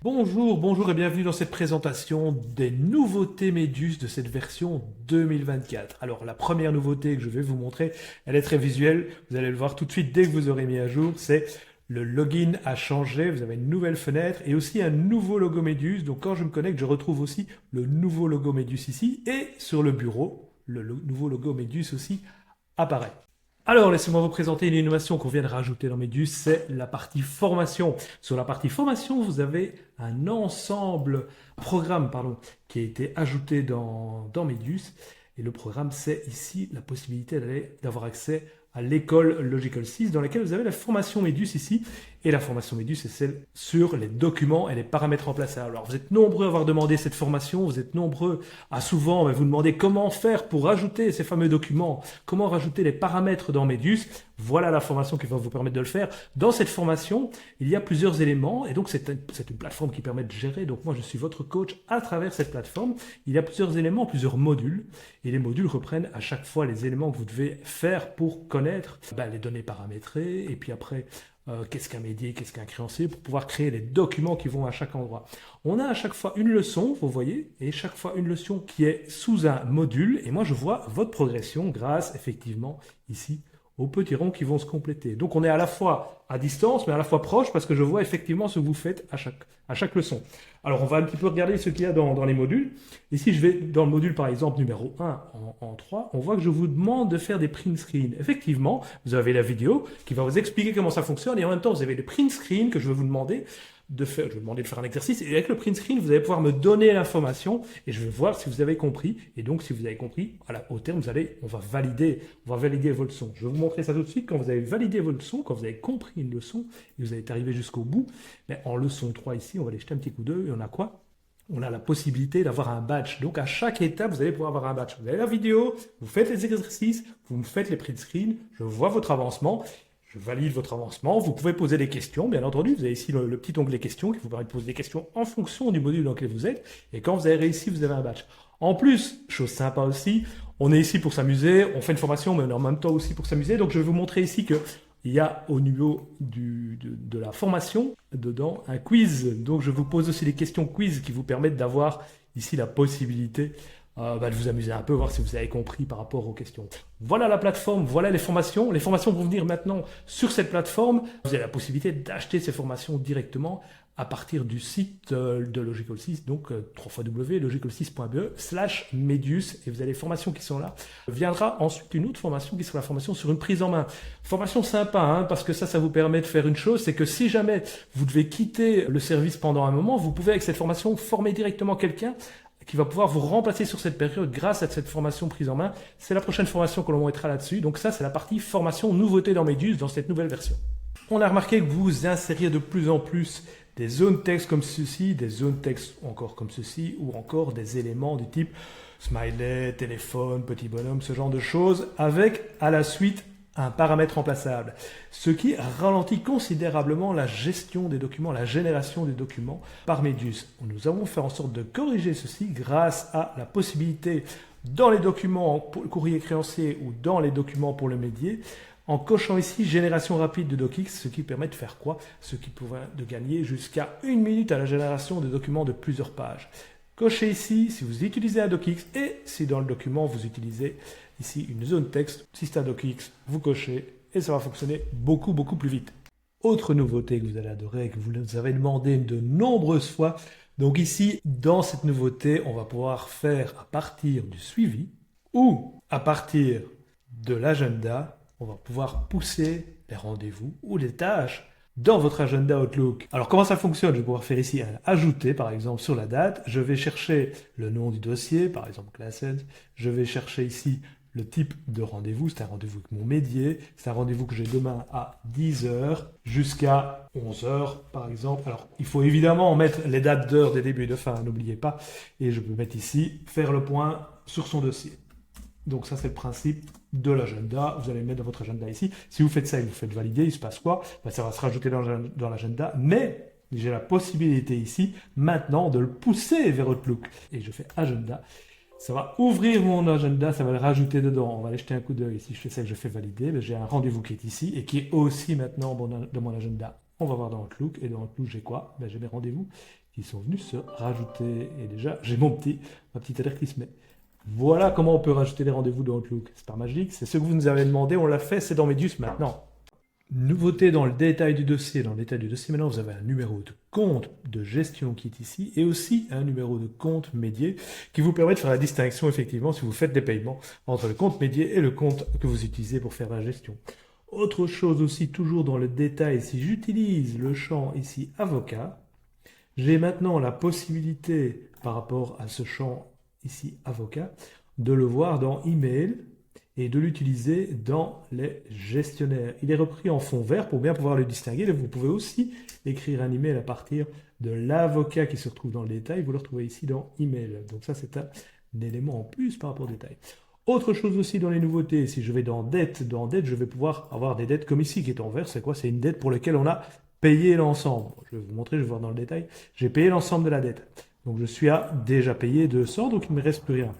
Bonjour, bonjour et bienvenue dans cette présentation des nouveautés Méduse de cette version 2024. Alors la première nouveauté que je vais vous montrer, elle est très visuelle, vous allez le voir tout de suite dès que vous aurez mis à jour, c'est le login a changé, vous avez une nouvelle fenêtre et aussi un nouveau logo Méduse. Donc quand je me connecte, je retrouve aussi le nouveau logo Méduse ici et sur le bureau, nouveau logo Méduse aussi apparaît. Alors, laissez-moi vous présenter une innovation qu'on vient de rajouter dans Méduse, c'est la partie formation. Sur la partie formation, vous avez un programme, qui a été ajouté dans Méduse. Et le programme, c'est ici la possibilité d'avoir accès à l'école Logical 6 dans laquelle vous avez la formation Méduse ici. Et la formation Méduse, c'est celle sur les documents et les paramètres remplaçables. Alors, vous êtes nombreux à avoir demandé cette formation, vous êtes nombreux à souvent vous demander comment faire pour rajouter ces fameux documents, comment rajouter les paramètres dans Méduse. Voilà la formation qui va vous permettre de le faire. Dans cette formation, il y a plusieurs éléments et donc c'est une plateforme qui permet de gérer. Donc moi, je suis votre coach à travers cette plateforme. Il y a plusieurs éléments, plusieurs modules et les modules reprennent à chaque fois les éléments que vous devez faire pour connaître les données paramétrées et puis après, qu'est-ce qu'un médié, qu'est-ce qu'un créancier, pour pouvoir créer les documents qui vont à chaque endroit. On a à chaque fois une leçon, vous voyez, et chaque fois une leçon qui est sous un module, et moi je vois votre progression grâce effectivement ici aux petits ronds qui vont se compléter. Donc on est à la fois à distance, mais à la fois proche, parce que je vois effectivement ce que vous faites à chaque leçon. Alors on va un petit peu regarder ce qu'il y a dans les modules. Ici je vais dans le module par exemple numéro 1 en 3, on voit que je vous demande de faire des print screens. Effectivement, vous avez la vidéo qui va vous expliquer comment ça fonctionne, et en même temps vous avez les print screens que je vais vous demander de faire, je vais vous demander de faire un exercice, et avec le print screen, vous allez pouvoir me donner l'information, et je vais voir si vous avez compris, et donc si vous avez compris, voilà, au terme, on va valider vos leçons. Je vais vous montrer ça tout de suite, quand vous avez validé vos leçons, quand vous avez compris une leçon, et vous êtes arrivé jusqu'au bout, mais en leçon 3 ici, on va aller jeter un petit coup d'œil, et on a quoi? On a la possibilité d'avoir un badge. Donc à chaque étape, vous allez pouvoir avoir un badge. Vous avez la vidéo, vous faites les exercices, vous me faites les print screens, je vois votre avancement, je valide votre avancement. Vous pouvez poser des questions, bien entendu. Vous avez ici le petit onglet questions qui vous permet de poser des questions en fonction du module dans lequel vous êtes. Et quand vous avez réussi, vous avez un badge. En plus, chose sympa aussi, on est ici pour s'amuser. On fait une formation, mais on est en même temps aussi pour s'amuser. Donc, je vais vous montrer ici que il y a au niveau de la formation, dedans, un quiz. Donc, je vous pose aussi des questions quiz qui vous permettent d'avoir ici la possibilité de vous amuser un peu, voir si vous avez compris par rapport aux questions. Voilà la plateforme, voilà les formations. Les formations vont venir maintenant sur cette plateforme. Vous avez la possibilité d'acheter ces formations directement à partir du site de Logical 6, donc www.logical6.be/Méduse, et vous avez les formations qui sont là. Viendra ensuite une autre formation qui sera la formation sur une prise en main. Formation sympa, parce que ça vous permet de faire une chose, c'est que si jamais vous devez quitter le service pendant un moment, vous pouvez avec cette formation former directement quelqu'un qui va pouvoir vous remplacer sur cette période grâce à cette formation prise en main. C'est la prochaine formation que l'on mettra là-dessus. Donc ça, c'est la partie formation nouveauté dans Méduse dans cette nouvelle version. On a remarqué que vous insériez de plus en plus des zones texte comme ceci, des zones texte encore comme ceci, ou encore des éléments du type smiley, téléphone, petit bonhomme, ce genre de choses, avec à la suite un paramètre remplaçable, ce qui ralentit considérablement la gestion des documents, la génération des documents par Méduse. Nous avons fait en sorte de corriger ceci grâce à la possibilité dans les documents pour le courrier créancier ou dans les documents pour le médier, en cochant ici génération rapide de docx, ce qui permet de faire quoi? Ce qui permet de gagner jusqu'à 1 minute à la génération de documents de plusieurs pages. Cochez ici si vous utilisez un docx et si dans le document vous utilisez ici une zone texte. Si c'est un docx, vous cochez et ça va fonctionner beaucoup plus vite. Autre nouveauté que vous allez adorer, que vous nous avez demandé de nombreuses fois. Donc ici, dans cette nouveauté, on va pouvoir faire à partir du suivi ou à partir de l'agenda, on va pouvoir pousser les rendez-vous ou les tâches dans votre agenda Outlook. Alors comment ça fonctionne? Je vais pouvoir faire ici un ajouter par exemple sur la date. Je vais chercher le nom du dossier, par exemple Classes. Je vais chercher ici le type de rendez-vous. C'est un rendez-vous avec mon médier. C'est un rendez-vous que j'ai demain à 10h jusqu'à 11h par exemple. Alors il faut évidemment mettre les dates d'heure des débuts et de fin, n'oubliez pas. Et je peux mettre ici faire le point sur son dossier. Donc ça, c'est le principe de l'agenda. Vous allez le mettre dans votre agenda ici. Si vous faites ça et vous faites valider, il se passe quoi? Ça va se rajouter dans l'agenda, mais j'ai la possibilité ici, maintenant, de le pousser vers Outlook. Et je fais agenda. Ça va ouvrir mon agenda, ça va le rajouter dedans. On va aller jeter un coup d'œil. Si je fais ça et que je fais valider, j'ai un rendez-vous qui est ici et qui est aussi maintenant dans mon agenda On va voir dans Outlook. Et dans Outlook, j'ai quoi? Ben, j'ai mes rendez-vous qui sont venus se rajouter. Et déjà, j'ai ma petite alerte qui se met. Voilà comment on peut rajouter les rendez-vous dans Outlook. C'est pas magique, c'est ce que vous nous avez demandé, on l'a fait, c'est dans Medius maintenant. Nouveauté dans le détail du dossier. Dans le détail du dossier, maintenant, vous avez un numéro de compte de gestion qui est ici et aussi un numéro de compte médié qui vous permet de faire la distinction, effectivement, si vous faites des paiements entre le compte médié et le compte que vous utilisez pour faire la gestion. Autre chose aussi, toujours dans le détail, si j'utilise le champ ici avocat, j'ai maintenant la possibilité, par rapport à ce champ ici avocat, de le voir dans email et de l'utiliser dans les gestionnaires. Il est repris en fond vert pour bien pouvoir le distinguer. Et vous pouvez aussi écrire un email à partir de l'avocat qui se retrouve dans le détail. Vous le retrouvez ici dans email. Donc ça, c'est un élément en plus par rapport au détail. Autre chose aussi dans les nouveautés, si je vais dans dette, je vais pouvoir avoir des dettes comme ici qui est en vert. C'est quoi? C'est une dette pour laquelle on a payé l'ensemble. Je vais vous montrer, je vais voir dans le détail. J'ai payé l'ensemble de la dette. Donc je suis à déjà payé 200, donc il ne me reste plus rien.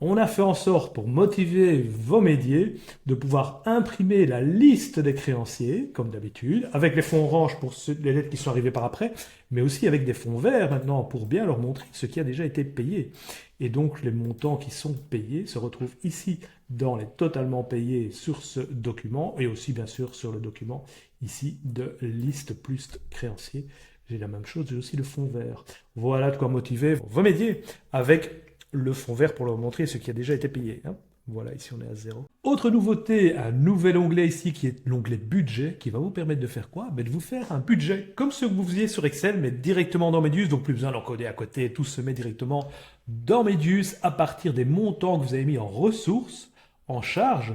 On a fait en sorte, pour motiver vos médias, de pouvoir imprimer la liste des créanciers, comme d'habitude, avec les fonds orange pour les lettres qui sont arrivées par après, mais aussi avec des fonds verts maintenant, pour bien leur montrer ce qui a déjà été payé. Et donc, les montants qui sont payés se retrouvent ici dans les totalement payés sur ce document, et aussi, bien sûr, sur le document ici de liste plus créanciers. J'ai la même chose, j'ai aussi le fond vert. Voilà de quoi motiver vos médias avec le fond vert pour leur montrer ce qui a déjà été payé. Hein. Voilà, ici on est à 0. Autre nouveauté, un nouvel onglet ici qui est l'onglet budget qui va vous permettre de faire quoi? De vous faire un budget comme ce que vous faisiez sur Excel mais directement dans Medius, donc plus besoin d'encoder à côté, tout se met directement dans Medius à partir des montants que vous avez mis en ressources, en charge.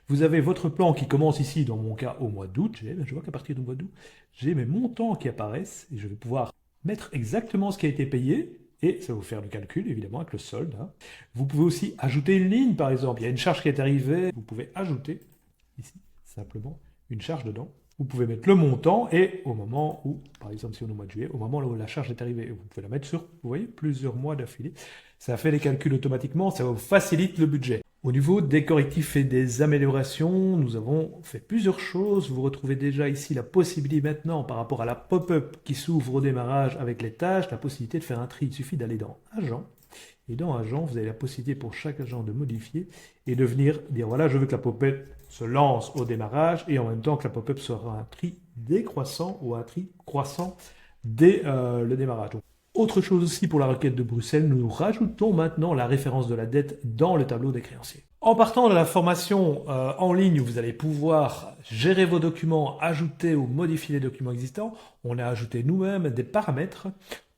Vous avez votre plan qui commence ici, dans mon cas, au mois d'août. Je vois qu'à partir du mois d'août, j'ai mes montants qui apparaissent et je vais pouvoir mettre exactement ce qui a été payé. Et ça va vous faire le calcul, évidemment, avec le solde. Hein. Vous pouvez aussi ajouter une ligne, par exemple. Il y a une charge qui est arrivée. Vous pouvez ajouter, ici, simplement, une charge dedans. Vous pouvez mettre le montant et au moment où, par exemple, si on est au mois de juillet, au moment où la charge est arrivée, vous pouvez la mettre sur, vous voyez, plusieurs mois d'affilée. Ça fait les calculs automatiquement, ça vous facilite le budget. Au niveau des correctifs et des améliorations, nous avons fait plusieurs choses. Vous retrouvez déjà ici la possibilité maintenant, par rapport à la pop-up qui s'ouvre au démarrage avec les tâches, la possibilité de faire un tri. Il suffit d'aller dans Agent. Et dans Agent, vous avez la possibilité pour chaque agent de modifier et de venir dire, voilà, je veux que la pop-up se lance au démarrage et en même temps que la pop-up sera un tri décroissant ou un tri croissant dès le démarrage. Donc, autre chose aussi pour la requête de Bruxelles, nous rajoutons maintenant la référence de la dette dans le tableau des créanciers. En partant de la formation en ligne où vous allez pouvoir gérer vos documents, ajouter ou modifier les documents existants, on a ajouté nous-mêmes des paramètres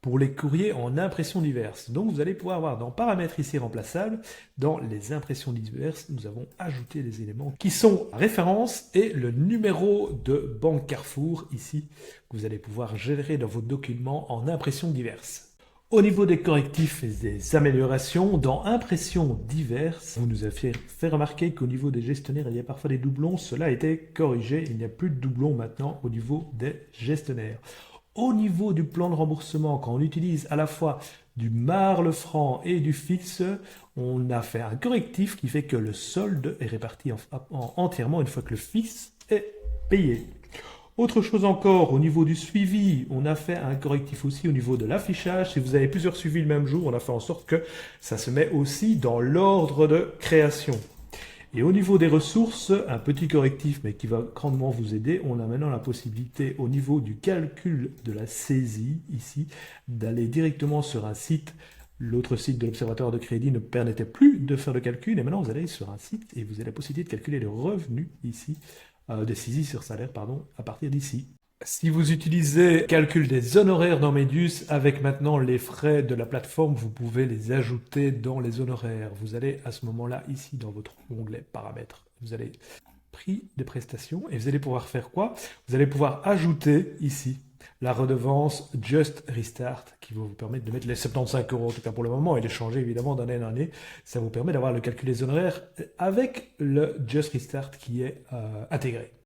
pour les courriers en impressions diverses. Donc vous allez pouvoir avoir dans paramètres ici remplaçables, dans les impressions diverses, nous avons ajouté des éléments qui sont référence et le numéro de Banque Carrefour ici, que vous allez pouvoir gérer dans vos documents en impressions diverses. Au niveau des correctifs et des améliorations, dans impressions diverses, vous nous avez fait remarquer qu'au niveau des gestionnaires, il y a parfois des doublons. Cela a été corrigé, il n'y a plus de doublons maintenant au niveau des gestionnaires. Au niveau du plan de remboursement, quand on utilise à la fois du marle franc et du fixe, on a fait un correctif qui fait que le solde est réparti entièrement une fois que le fixe est payé. Autre chose encore, au niveau du suivi, on a fait un correctif aussi au niveau de l'affichage. Si vous avez plusieurs suivis le même jour, on a fait en sorte que ça se met aussi dans l'ordre de création. Et au niveau des ressources, un petit correctif, mais qui va grandement vous aider, on a maintenant la possibilité, au niveau du calcul de la saisie, ici, d'aller directement sur un site. L'autre site de l'Observatoire de crédit ne permettait plus de faire le calcul, et maintenant vous allez sur un site et vous avez la possibilité de calculer les revenus ici, des saisies sur salaire, pardon, à partir d'ici. Si vous utilisez le calcul des honoraires dans Medius, avec maintenant les frais de la plateforme, vous pouvez les ajouter dans les honoraires. Vous allez à ce moment-là, ici, dans votre onglet paramètres, vous allez prix des prestations et vous allez pouvoir faire quoi? Vous allez pouvoir ajouter ici la redevance Just Restart qui va vous permettre de mettre les 75 € en tout cas pour le moment et de changer évidemment d'année en année. Ça vous permet d'avoir le calcul des honoraires avec le Just Restart qui est intégré.